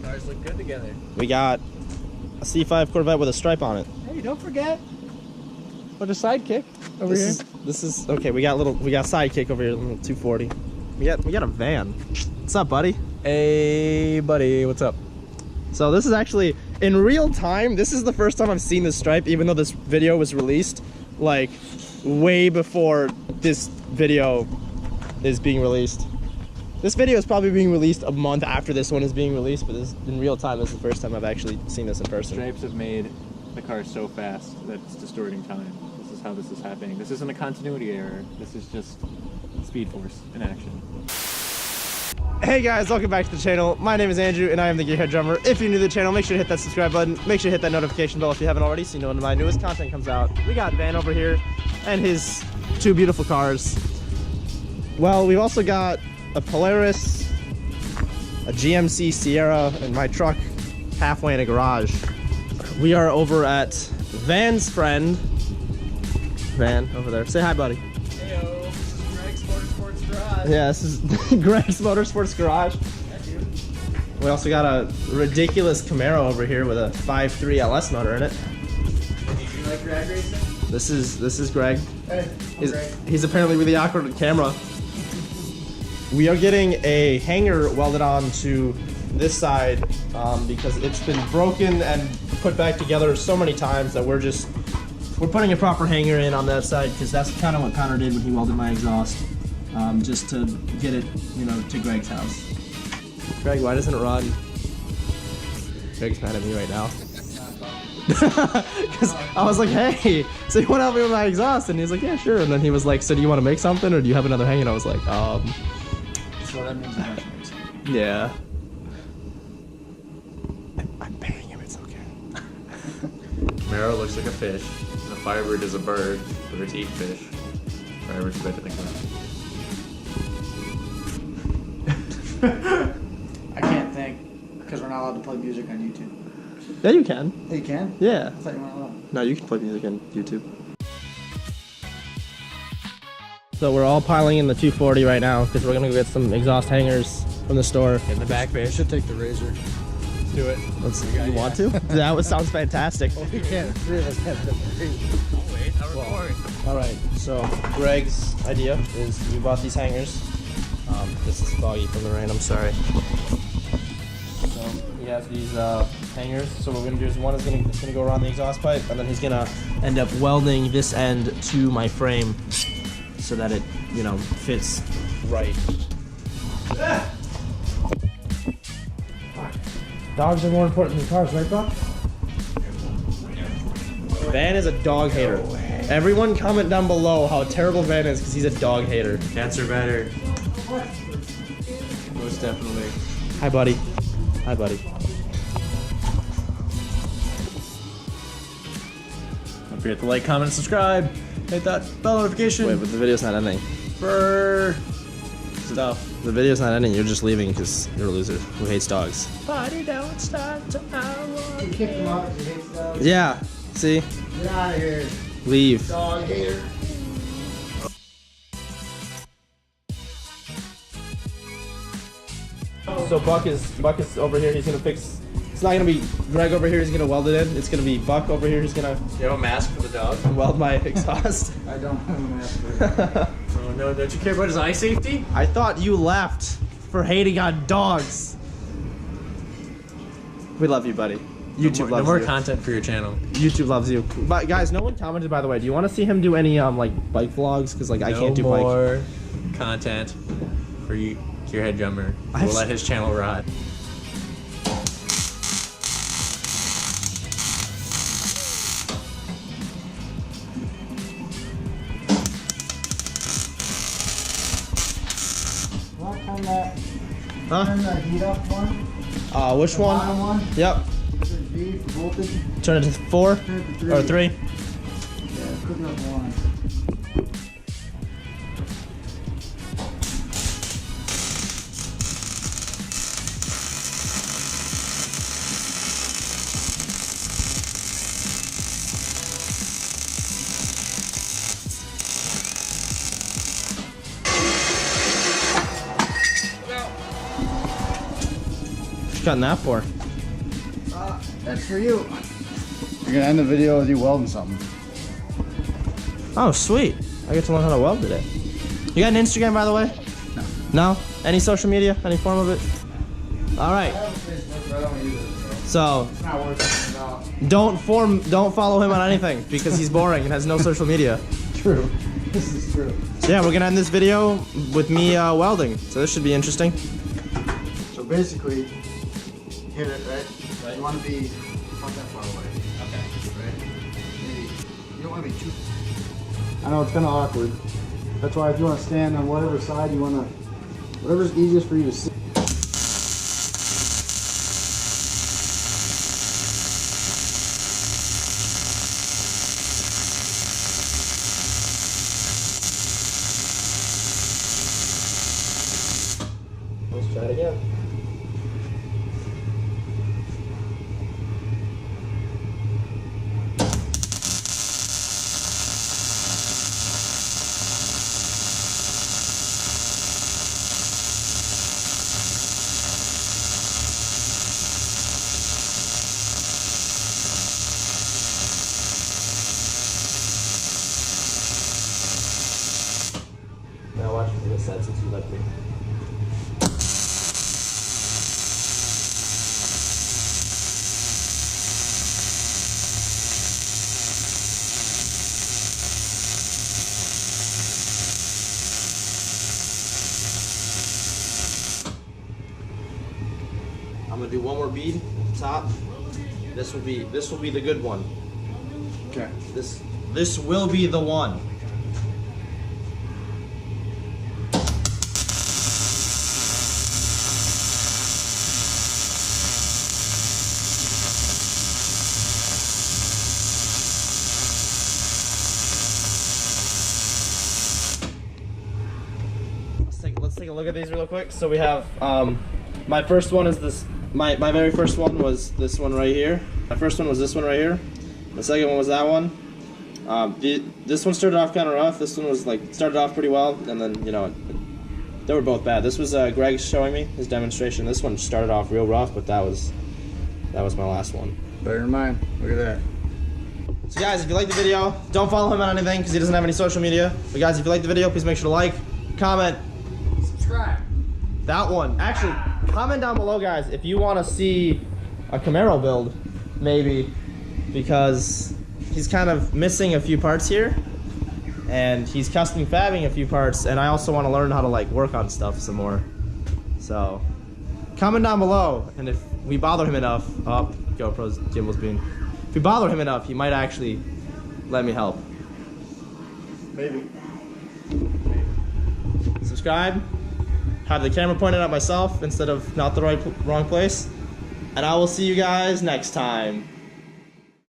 Cars look good together. We got a C5 Corvette with a stripe on it. Hey, don't forget. What a sidekick over here. This is okay. We got sidekick over here, little 240. We got a van. What's up, buddy? Hey, buddy, what's up? So this is actually in real time. This is the first time I've seen this stripe, even though this video was released like way before this video is being released. This video is probably being released a month after this one is being released, but this, in real time, this is the first time I've actually seen this in person. Stripes have made the car so fast that it's distorting time. This is how this is happening. This isn't a continuity error. This is just Speed Force in action. Hey guys, welcome back to the channel. My name is Andrew and I am the Gearhead Drummer. If you're new to the channel, make sure to hit that subscribe button. Make sure to hit that notification bell if you haven't already so you know when my newest content comes out. We got Van over here and his two beautiful cars. Well, we've also got a Polaris, a GMC Sierra, and my truck halfway in a garage. We are over at Van's friend. Van, over there. Say hi, buddy. Heyo, this is Greg's Motorsports Garage. Yeah, this is Greg's Motorsports Garage. We also got a ridiculous Camaro over here with a 5.3 LS motor in it. Do you like drag racing? This is Greg. Hey, He's apparently really awkward on camera. We are getting a hanger welded on to this side because it's been broken and put back together so many times that we're putting a proper hanger in on that side because that's kind of what Connor did when he welded my exhaust, just to get it, you know, to Greg's house. Greg, why doesn't it run? Greg's mad at me right now. Because I was like, hey, so you want to help me with my exhaust? And he's like, yeah, sure. And then he was like, so do you want to make something or do you have another hanger? And I was like, So that means I make something. yeah. I'm paying him, it's okay. Camaro looks like a fish, and a Firebird is a bird, birds eat fish. Firebird's better than Camaro. I can't think because we're not allowed to play music on YouTube. Yeah, you can. Hey, you can? Yeah. I thought you weren't allowed. No, you can play music on YouTube. So we're all piling in the 240 right now because we're gonna go get some exhaust hangers from the store. In the back, babe. Should take the razor. Let's do it. You want to? That sounds fantastic. We can't. Three of us have the razor. Oh, wait, I'll record. All right. So Greg's idea is we bought these hangers. This is foggy from the rain. I'm sorry. So he has these hangers. So what we're gonna do is one is gonna go around the exhaust pipe, and then he's gonna end up welding this end to my frame so that it, you know, fits right. Dogs are more important than cars, right, Buck? Van is a dog hater. Everyone comment down below how terrible Van is because he's a dog hater. Cats are better. Most definitely. Hi, buddy. Hi, buddy. Don't forget to like, comment, and subscribe. Hit that bell notification Wait, but the video's not ending. for stuff. The video's not ending. You're just leaving because you're a loser who hates dogs. Party don't start till hour. You kicked him out because he hates dogs. Yeah. See? Get out of here, Leave. dog hater. So Buck is over here. He's gonna fix. It's not gonna be Greg over here. He's gonna weld it in. It's gonna be Buck over here. He's gonna You have a mask for the dog? weld my exhaust. I don't have a mask for it. Oh no, don't you care about his eye safety? I thought you left for hating on dogs. We love you, buddy. YouTube no loves more you. content for your channel. YouTube loves you. But guys, no one commented, by the way. Do you want to see him do any like bike vlogs? Because like I can't do No bike. more content for you, Gearhead Drummer. We'll let his channel rot. Want to turn that, Huh? turn that heat up one? Which The one? bottom one? Yep. This is V for voltage. Turn it to 4 Turn it to 3. or 3. Yeah, cook it up one. What you cutting that for? That's for you. You're gonna end the video with you welding something. Oh, sweet. I get to learn how to weld today. You got an Instagram, by the way? No. No? Any social media? Any form of it? All right. I have a Facebook, but I don't use it, So it's not worth it at all. don't follow him on anything because he's boring and has no social media. True. This is true. So yeah, we're gonna end this video with me welding. So this should be interesting. So basically, hit it, right? You want to be not that far away. Okay. Right? Maybe. You don't want to be too. I know it's kind of awkward. That's why if you want to stand on whatever side you want to, whatever's easiest for you to see. Let's try it again. Now watch me this side since you left me. I'm gonna do one more bead at the top. This will be the good one. Okay. This will be the one. Let's take a look at these real quick. So we have my first one is this. My very first one was this one right here. My first one was this one right here. The second one was that one. This one started off kind of rough. This one was started off pretty well, and then they were both bad. This was Greg showing me his demonstration. This one started off real rough, but that was my last one. Better than mine. Look at that. So guys, if you like the video, don't follow him on anything because he doesn't have any social media. But guys, if you like the video, please make sure to like, comment, Subscribe. that one. Actually, comment down below, guys, if you want to see a Camaro build, maybe, because he's kind of missing a few parts here, and he's custom fabbing a few parts, and I also want to learn how to work on stuff some more. So, comment down below, and if we bother him enough, GoPro's gimbal's being. If we bother him enough, he might actually let me help. Maybe. Subscribe. Have the camera pointed at myself instead of not the wrong place. And I will see you guys next time.